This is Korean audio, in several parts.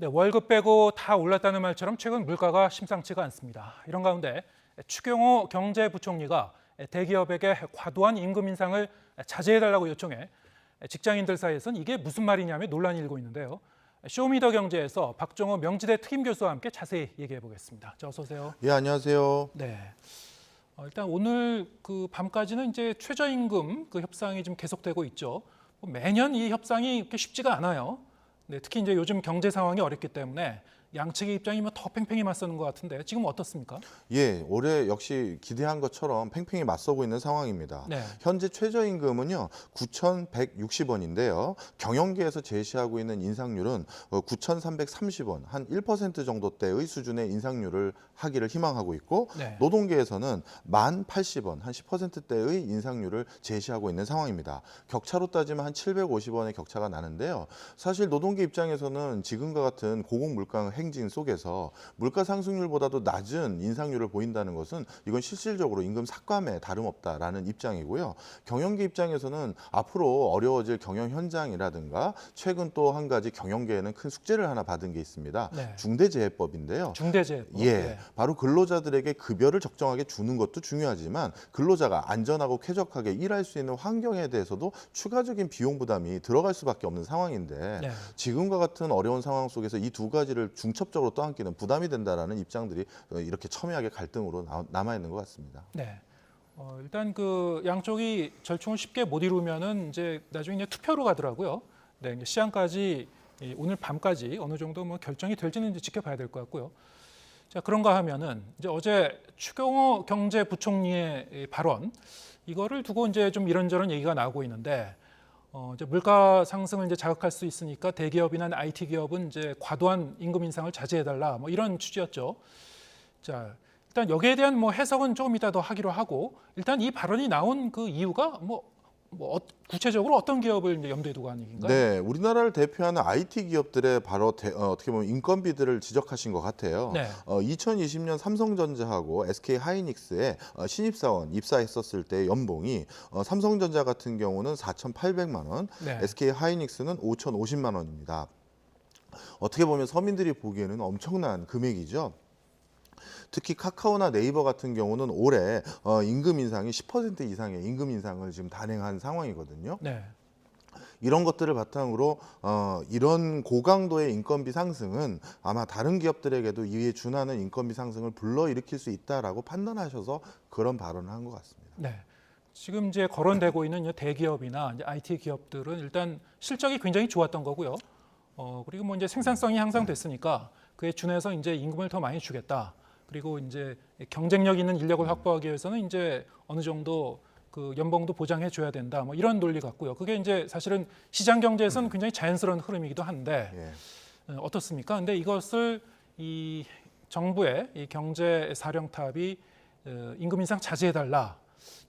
네, 월급 빼고 다 올랐다는 말처럼 최근 물가가 심상치가 않습니다. 이런 가운데 추경호 경제부총리가 대기업에게 과도한 임금 인상을 자제해달라고 요청해 직장인들 사이에서는 이게 무슨 말이냐며 논란이 일고 있는데요. 쇼미더경제에서 박종호 명지대 특임 교수와 함께 자세히 얘기해 보겠습니다. 어서 오세요. 예, 안녕하세요. 네. 일단 오늘 그 밤까지는 이제 최저임금 그 협상이 좀 계속되고 있죠. 매년 이 협상이 그렇게 쉽지가 않아요. 네, 특히 이제 요즘 경제 상황이 어렵기 때문에 양측의 입장이 더 팽팽히 맞서는 것 같은데 지금 어떻습니까? 예, 올해 역시 기대한 것처럼 팽팽히 맞서고 있는 상황입니다. 네. 현재 최저임금은요, 9,160원인데요. 경영계에서 제시하고 있는 인상률은 9,330원, 한 1% 정도대의 수준의 인상률을 하기를 희망하고 있고, 네. 노동계에서는 1,080원, 한 10%대의 인상률을 제시하고 있는 상황입니다. 격차로 따지면 한 750원의 격차가 나는데요. 사실 노동계 입장에서는 지금과 같은 고공 물가 행진 속에서 물가 상승률보다도 낮은 인상률을 보인다는 것은 이건 실질적으로 임금 삭감에 다름없다라는 입장이고요. 경영계 입장에서는 앞으로 어려워질 경영 현장이라든가 최근 또 한 가지 경영계에는 큰 숙제를 하나 받은 게 있습니다. 네. 중대재해법인데요. 중대재해법. 예, 네. 바로 근로자들에게 급여를 적정하게 주는 것도 중요하지만 근로자가 안전하고 쾌적하게 일할 수 있는 환경에 대해서도 추가적인 비용 부담이 들어갈 수밖에 없는 상황인데 네. 지금과 같은 어려운 상황 속에서 이 두 가지를 중첩적으로 떠안기는 부담이 된다라는 입장들이 이렇게 첨예하게 갈등으로 남아 있는 것 같습니다. 네. 일단 그 양쪽이 절충을 쉽게 못 이루면은 이제 나중에 이제 투표로 가더라고요. 네, 이제 시한까지 오늘 밤까지 어느 정도 뭐 결정이 될지는 이제 지켜봐야 될 것 같고요. 자, 그런가 하면은 이제 어제 추경호 경제부총리의 이 발언 이거를 두고 이제 좀 이런저런 얘기가 나오고 있는데 이제 물가 상승을 이제 자극할 수 있으니까 대기업이나 IT 기업은 이제 과도한 임금 인상을 자제해달라 뭐 이런 취지였죠. 자, 일단 여기에 대한 뭐 해석은 조금 이따 더 하기로 하고 일단 이 발언이 나온 그 이유가 구체적으로 어떤 기업을 이제 염두에 두고 한 얘기인가요? 네, 우리나라를 대표하는 IT 기업들의 바로 어떻게 보면 인건비들을 지적하신 것 같아요. 네. 2020년 삼성전자하고 SK 하이닉스에 신입사원 입사했었을 때 연봉이 삼성전자 같은 경우는 4,800만 원, 네. SK 하이닉스는 5,050만 원입니다. 어떻게 보면 서민들이 보기에는 엄청난 금액이죠. 특히 카카오나 네이버 같은 경우는 올해 임금 인상이 10% 이상의 임금 인상을 지금 단행한 상황이거든요. 네. 이런 것들을 바탕으로 이런 고강도의 인건비 상승은 아마 다른 기업들에게도 이에 준하는 인건비 상승을 불러일으킬 수 있다라고 판단하셔서 그런 발언을 한 것 같습니다. 네. 지금 이제 거론되고 있는 대기업이나 이제 IT 기업들은 일단 실적이 굉장히 좋았던 거고요. 그리고 뭐 이제 생산성이 향상됐으니까 그에 준해서 이제 임금을 더 많이 주겠다. 그리고 이제 경쟁력 있는 인력을 확보하기 위해서는 이제 어느 정도 그 연봉도 보장해 줘야 된다. 뭐 이런 논리 같고요. 그게 이제 사실은 시장 경제에서는 굉장히 자연스러운 흐름이기도 한데 어떻습니까? 근데 이것을 이 정부의 이 경제 사령탑이 임금 인상 자제해 달라.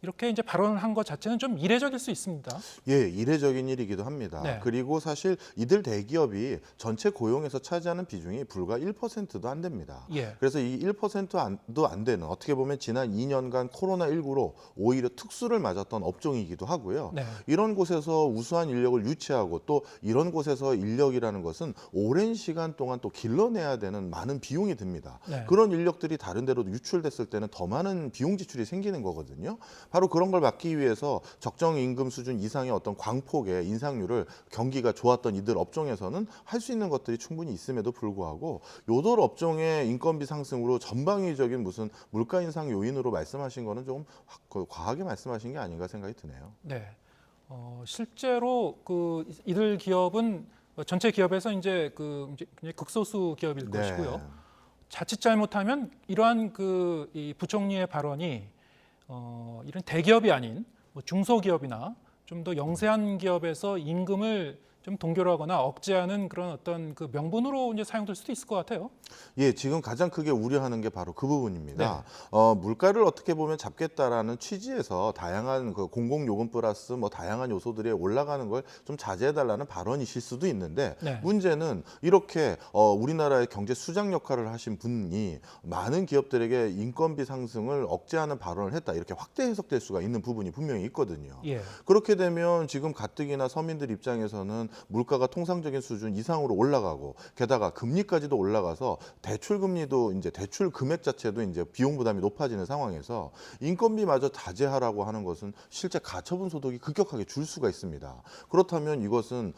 이렇게 이제 발언을 한 것 자체는 좀 이례적일 수 있습니다. 예, 이례적인 일이기도 합니다. 네. 그리고 사실 이들 대기업이 전체 고용에서 차지하는 비중이 불과 1%도 안 됩니다. 예. 그래서 이 1%도 안 되는 어떻게 보면 지난 2년간 코로나19로 오히려 특수를 맞았던 업종이기도 하고요. 네. 이런 곳에서 우수한 인력을 유치하고 또 이런 곳에서 인력이라는 것은 오랜 시간 동안 또 길러내야 되는 많은 비용이 듭니다. 네. 그런 인력들이 다른 데로 유출됐을 때는 더 많은 비용 지출이 생기는 거거든요. 바로 그런 걸 막기 위해서 적정 임금 수준 이상의 어떤 광폭의 인상률을 경기가 좋았던 이들 업종에서는 할 수 있는 것들이 충분히 있음에도 불구하고 요들 업종의 인건비 상승으로 전방위적인 무슨 물가 인상 요인으로 말씀하신 거는 조금 과하게 말씀하신 게 아닌가 생각이 드네요. 네. 실제로 그 이들 기업은 전체 기업에서 이제 이제 굉장히 극소수 기업일 것이고요. 자칫 잘못하면 이러한 이 부총리의 발언이 이런 대기업이 아닌 뭐 중소기업이나 좀 더 영세한 기업에서 임금을 좀 동결하거나 억제하는 그런 어떤 그 명분으로 이제 사용될 수도 있을 것 같아요. 예, 지금 가장 크게 우려하는 게 바로 그 부분입니다. 네. 물가를 어떻게 보면 잡겠다라는 취지에서 다양한 그 공공요금 플러스 뭐 다양한 요소들이 올라가는 걸 좀 자제해달라는 발언이실 수도 있는데 네. 문제는 이렇게 우리나라의 경제 수장 역할을 하신 분이 많은 기업들에게 인건비 상승을 억제하는 발언을 했다 이렇게 확대 해석될 수가 있는 부분이 분명히 있거든요. 예. 그렇게 되면 지금 가뜩이나 서민들 입장에서는 물가가 통상적인 수준 이상으로 올라가고 게다가 금리까지도 올라가서 대출 금리도 이제 대출 금액 자체도 이제 비용 부담이 높아지는 상황에서 인건비마저 자제하라고 하는 것은 실제 가처분 소득이 급격하게 줄 수가 있습니다. 그렇다면 이것은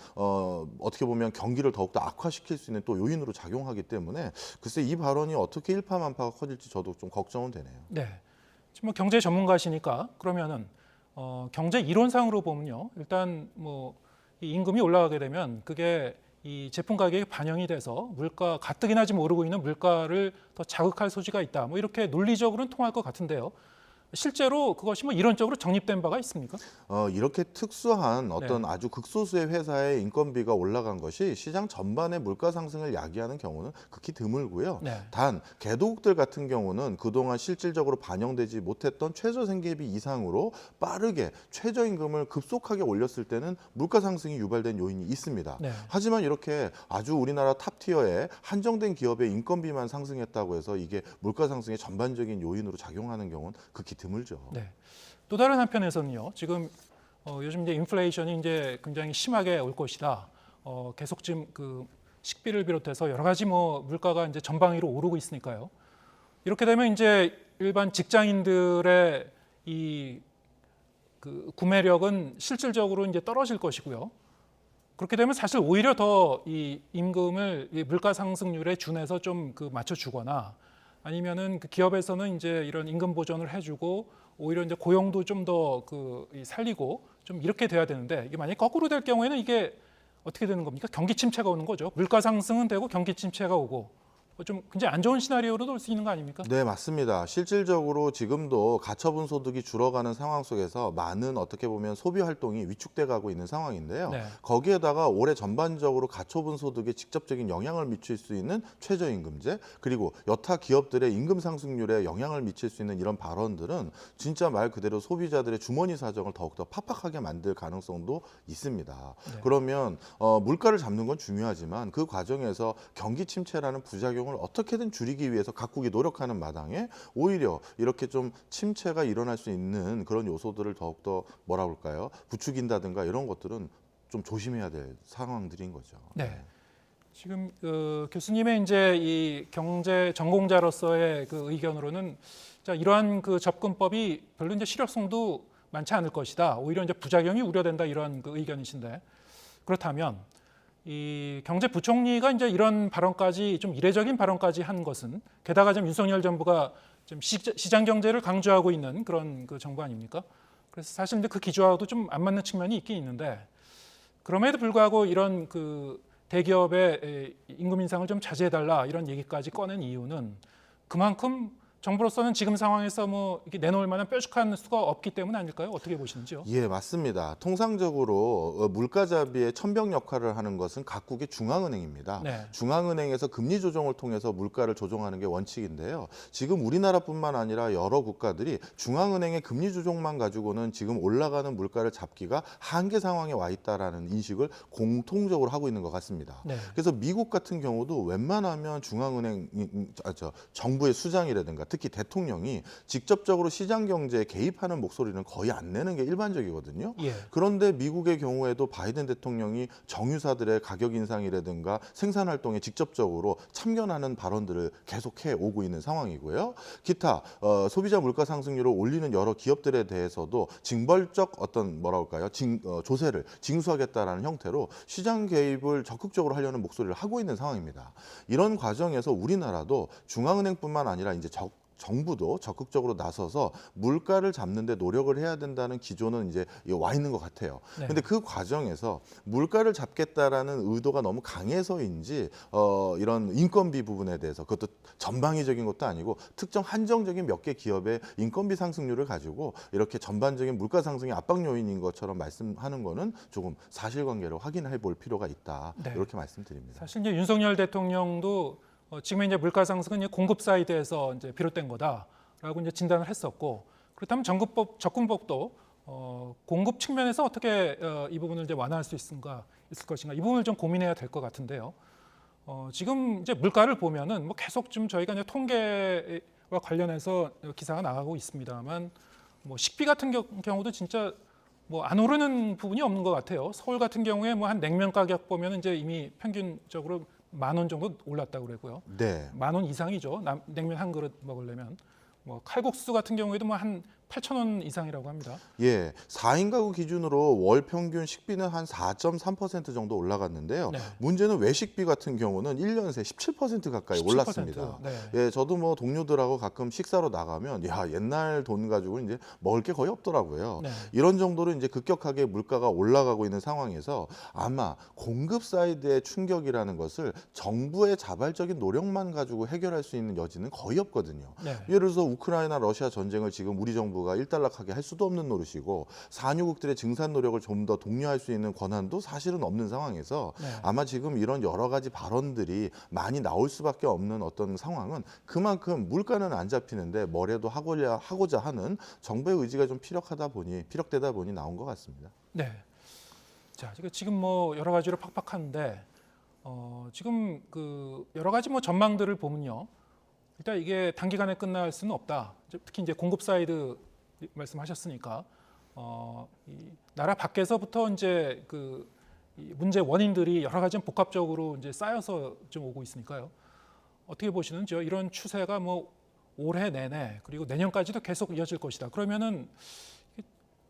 어떻게 보면 경기를 더욱더 악화시킬 수 있는 또 요인으로 작용하기 때문에 글쎄 이 발언이 어떻게 일파만파가 커질지 저도 좀 걱정은 되네요. 네. 지금 뭐 경제 전문가시니까 그러면은 경제 이론상으로 보면요. 일단 뭐 이 임금이 올라가게 되면 그게 이 제품 가격에 반영이 돼서 물가 가뜩이나 지금 오르고 있는 물가를 더 자극할 소지가 있다. 뭐 이렇게 논리적으로는 통할 것 같은데요. 실제로 그것이 뭐 이론적으로 정립된 바가 있습니까? 이렇게 특수한 어떤 아주 극소수의 회사의 인건비가 올라간 것이 시장 전반의 물가 상승을 야기하는 경우는 극히 드물고요. 네. 단 개도국들 같은 경우는 그동안 실질적으로 반영되지 못했던 최저 생계비 이상으로 빠르게 최저임금을 급속하게 올렸을 때는 물가 상승이 유발된 요인이 있습니다. 네. 하지만 이렇게 아주 우리나라 탑티어의 한정된 기업의 인건비만 상승했다고 해서 이게 물가 상승의 전반적인 요인으로 작용하는 경우는 극히 드물죠. 네. 또 다른 한편에서는요. 지금 요즘 이제 인플레이션이 이제 굉장히 심하게 올 것이다. 계속 지금 그 식비를 비롯해서 여러 가지 뭐 물가가 이제 전방위로 오르고 있으니까요. 이렇게 되면 이제 일반 직장인들의 이 그 구매력은 실질적으로 이제 떨어질 것이고요. 그렇게 되면 사실 오히려 더 이 임금을 이 물가 상승률에 준해서 좀 그 맞춰주거나 아니면은 그 기업에서는 이제 이런 임금 보전을 해주고 오히려 이제 고용도 좀 더 그 살리고 좀 이렇게 돼야 되는데 이게 만약 거꾸로 될 경우에는 이게 어떻게 되는 겁니까? 경기 침체가 오는 거죠. 물가 상승은 되고 경기 침체가 오고 좀 굉장히 안 좋은 시나리오로도 올 수 있는 거 아닙니까? 네, 맞습니다. 실질적으로 지금도 가처분 소득이 줄어가는 상황 속에서 많은 어떻게 보면 소비 활동이 위축돼 가고 있는 상황인데요. 네. 거기에다가 올해 전반적으로 가처분 소득에 직접적인 영향을 미칠 수 있는 최저임금제 그리고 여타 기업들의 임금 상승률에 영향을 미칠 수 있는 이런 발언들은 진짜 말 그대로 소비자들의 주머니 사정을 더욱더 팍팍하게 만들 가능성도 있습니다. 네. 그러면 물가를 잡는 건 중요하지만 그 과정에서 경기 침체라는 부작용을 어떻게든 줄이기 위해서 각국이 노력하는 마당에 오히려 이렇게 좀 침체가 일어날 수 있는 그런 요소들을 더욱더 뭐라 그럴까요? 부추긴다든가 이런 것들은 좀 조심해야 될 상황들인 거죠. 네. 지금 교수님의 이제 이 경제 전공자로서의 그 의견으로는 자, 이러한 그 접근법이 별로 이제 실효성도 많지 않을 것이다. 오히려 이제 부작용이 우려된다 이런 그 의견이신데 그렇다면 이 경제부총리가 이제 이런 발언까지 좀 이례적인 발언까지 한 것은 게다가 지금 윤석열 정부가 좀 시장 경제를 강조하고 있는 그런 그 정부 아닙니까? 그래서 사실 이제 그 기조하고도 좀 안 맞는 측면이 있긴 있는데 그럼에도 불구하고 이런 그 대기업의 임금 인상을 좀 자제해달라 이런 얘기까지 꺼낸 이유는 그만큼 정부로서는 지금 상황에서 뭐 이렇게 내놓을 만한 뾰족한 수가 없기 때문 아닐까요? 어떻게 보시는지요? 예, 맞습니다. 통상적으로 물가잡이의 천병 역할을 하는 것은 각국의 중앙은행입니다. 네. 중앙은행에서 금리 조정을 통해서 물가를 조정하는 게 원칙인데요. 지금 우리나라뿐만 아니라 여러 국가들이 중앙은행의 금리 조정만 가지고는 지금 올라가는 물가를 잡기가 한계 상황에 와 있다라는 인식을 공통적으로 하고 있는 것 같습니다. 네. 그래서 미국 같은 경우도 웬만하면 중앙은행 정부의 수장이라든가 특히 대통령이 직접적으로 시장 경제에 개입하는 목소리는 거의 안 내는 게 일반적이거든요. 예. 그런데 미국의 경우에도 바이든 대통령이 정유사들의 가격 인상이라든가 생산 활동에 직접적으로 참견하는 발언들을 계속해 오고 있는 상황이고요. 기타 소비자 물가 상승률을 올리는 여러 기업들에 대해서도 징벌적 어떤 뭐라 할까요? 조세를 징수하겠다라는 형태로 시장 개입을 적극적으로 하려는 목소리를 하고 있는 상황입니다. 이런 과정에서 우리나라도 중앙은행뿐만 아니라 이제 정부도 적극적으로 나서서 물가를 잡는 데 노력을 해야 된다는 기조는 이제 와 있는 것 같아요. 네. 근데 그 과정에서 물가를 잡겠다라는 의도가 너무 강해서인지 이런 인건비 부분에 대해서 그것도 전방위적인 것도 아니고 특정 한정적인 몇 개 기업의 인건비 상승률을 가지고 이렇게 전반적인 물가 상승의 압박 요인인 것처럼 말씀하는 거는 조금 사실관계를 확인해 볼 필요가 있다. 네. 이렇게 말씀드립니다. 사실 이제 윤석열 대통령도 지금 이제 물가 상승은 이제 공급 사이드에서 이제 비롯된 거다라고 이제 진단을 했었고 그렇다면 접근법도 공급 측면에서 어떻게 이 부분을 이제 완화할 수 있을 것인가 이 부분을 좀 고민해야 될 것 같은데요. 지금 이제 물가를 보면은 뭐 계속 좀 저희가 이제 통계와 관련해서 기사가 나가고 있습니다만 뭐 식비 같은 경우도 진짜 뭐 안 오르는 부분이 없는 것 같아요. 서울 같은 경우에 뭐 한 냉면 가격 보면 이제 이미 평균적으로 10,000원 정도 올랐다고 그러고요. 네. 10,000원 이상이죠. 냉면 한 그릇 먹으려면. 뭐 칼국수 같은 경우에도 뭐 한 8,000원 이상이라고 합니다. 예, 4인 가구 기준으로 월 평균 식비는 한 4.3% 정도 올라갔는데요. 네. 문제는 외식비 같은 경우는 1년 새 17% 가까이 17%. 올랐습니다. 네. 예, 저도 뭐 동료들하고 가끔 식사로 나가면 야, 옛날 돈 가지고 이제 먹을 게 거의 없더라고요. 네. 이런 정도로 이제 급격하게 물가가 올라가고 있는 상황에서 아마 공급 사이드의 충격이라는 것을 정부의 자발적인 노력만 가지고 해결할 수 있는 여지는 거의 없거든요. 네. 예를 들어서 우크라이나 러시아 전쟁을 지금 우리 정부가 일단락하게 할 수도 없는 노릇이고 산유국들의 증산 노력을 좀 더 독려할 수 있는 권한도 사실은 없는 상황에서 네. 아마 지금 이런 여러 가지 발언들이 많이 나올 수밖에 없는 어떤 상황은 그만큼 물가는 안 잡히는데 뭐라도 하고자 하는 정부의 의지가 좀 피력되다 보니 나온 것 같습니다. 네. 자, 지금 뭐 여러 가지로 팍팍한데 지금 그 여러 가지 뭐 전망들을 보면요. 일단 이게 단기간에 끝날 수는 없다. 특히 이제 공급 사이드 말씀하셨으니까 이 나라 밖에서부터 이제 이 문제 원인들이 여러 가지 복합적으로 이제 쌓여서 좀 오고 있으니까요. 어떻게 보시는지요? 이런 추세가 뭐 올해 내내 그리고 내년까지도 계속 이어질 것이다. 그러면은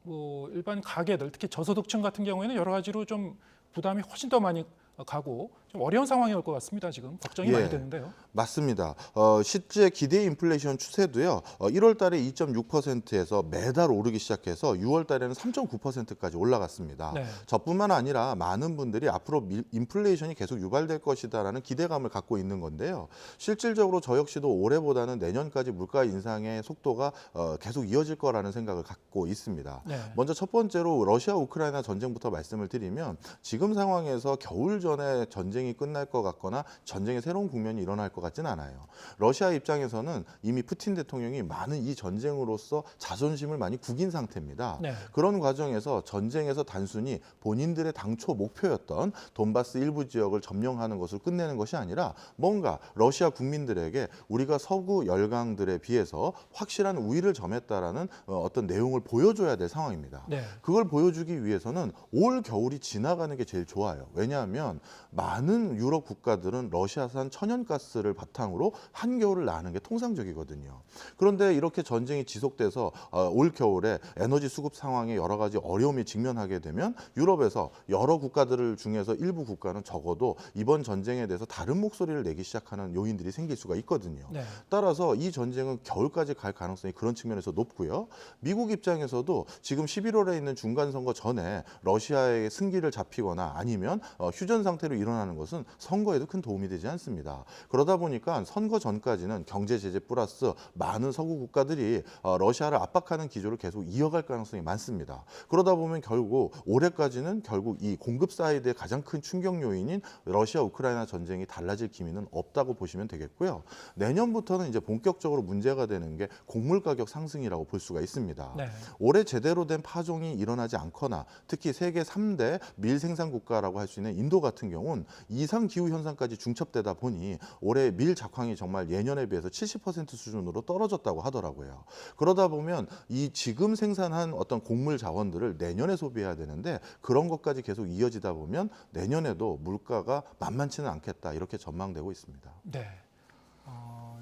뭐 일반 가게들 특히 저소득층 같은 경우에는 여러 가지로 좀 부담이 훨씬 더 많이 가고 좀 어려운 상황이 올 것 같습니다. 지금 걱정이 예. 많이 되는데요. 맞습니다. 실제 기대 인플레이션 추세도요. 1월 달에 2.6%에서 매달 오르기 시작해서 6월 달에는 3.9%까지 올라갔습니다. 네. 저뿐만 아니라 많은 분들이 앞으로 인플레이션이 계속 유발될 것이다라는 기대감을 갖고 있는 건데요. 실질적으로 저 역시도 올해보다는 내년까지 물가 인상의 속도가 계속 이어질 거라는 생각을 갖고 있습니다. 네. 먼저 첫 번째로 러시아 우크라이나 전쟁부터 말씀을 드리면 지금 상황에서 겨울 전에 전쟁이 끝날 것 같거나 전쟁의 새로운 국면이 일어날 것 같지는 않아요. 러시아 입장에서는 이미 푸틴 대통령이 많은 이 전쟁으로서 자존심을 많이 구긴 상태입니다. 네. 그런 과정에서 전쟁에서 단순히 본인들의 당초 목표였던 돈바스 일부 지역을 점령하는 것을 끝내는 것이 아니라 뭔가 러시아 국민들에게 우리가 서구 열강들에 비해서 확실한 우위를 점했다라는 어떤 내용을 보여줘야 될 상황입니다. 네. 그걸 보여주기 위해서는 올 겨울이 지나가는 게 제일 좋아요. 왜냐하면 많은 유럽 국가들은 러시아산 천연가스를 바탕으로 한겨울을 나는 게 통상적이거든요. 그런데 이렇게 전쟁이 지속돼서 올 겨울에 에너지 수급 상황에 여러 가지 어려움이 직면하게 되면 유럽에서 여러 국가들 중에서 일부 국가는 적어도 이번 전쟁에 대해서 다른 목소리를 내기 시작하는 요인들이 생길 수가 있거든요. 네. 따라서 이 전쟁은 겨울까지 갈 가능성이 그런 측면에서 높고요. 미국 입장에서도 지금 11월에 있는 중간선거 전에 러시아의 승기를 잡히거나 아니면 휴전 상태로 일어나는 것은 선거에도 큰 도움이 되지 않습니다. 그러다 보니까 선거 전까지는 경제 제재 플러스 많은 서구 국가들이 러시아를 압박하는 기조를 계속 이어갈 가능성이 많습니다. 그러다 보면 결국 올해까지는 결국 이 공급 사이드의 가장 큰 충격 요인인 러시아 우크라이나 전쟁이 달라질 기미는 없다고 보시면 되겠고요. 내년부터는 이제 본격적으로 문제가 되는 게 곡물 가격 상승이라고 볼 수가 있습니다. 네. 올해 제대로 된 파종이 일어나지 않거나 특히 세계 3대 밀 생산 국가라고 할 수 있는 인도 같은 경우는 이상 기후 현상까지 중첩되다 보니 올해 밀 작황이 정말 예년에 비해서 70% 수준으로 떨어졌다고 하더라고요. 그러다 보면 이 지금 생산한 어떤 곡물 자원들을 내년에 소비해야 되는데 그런 것까지 계속 이어지다 보면 내년에도 물가가 만만치는 않겠다 이렇게 전망되고 있습니다. 네.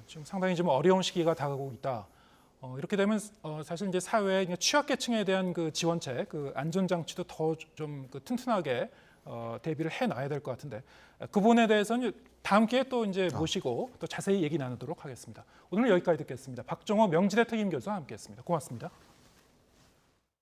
지금 상당히 좀 어려운 시기가 다가오고 있다. 이렇게 되면 사실 이제 사회의 취약계층에 대한 그 지원책, 그 안전장치도 더 좀 튼튼하게 대비를 해놔야 될 것 같은데 그 부분에 대해서는 다음 기회에 또 이제 모시고 또 자세히 얘기 나누도록 하겠습니다. 오늘 여기까지 듣겠습니다. 박정호 명지대 특임 교수와 함께했습니다. 고맙습니다.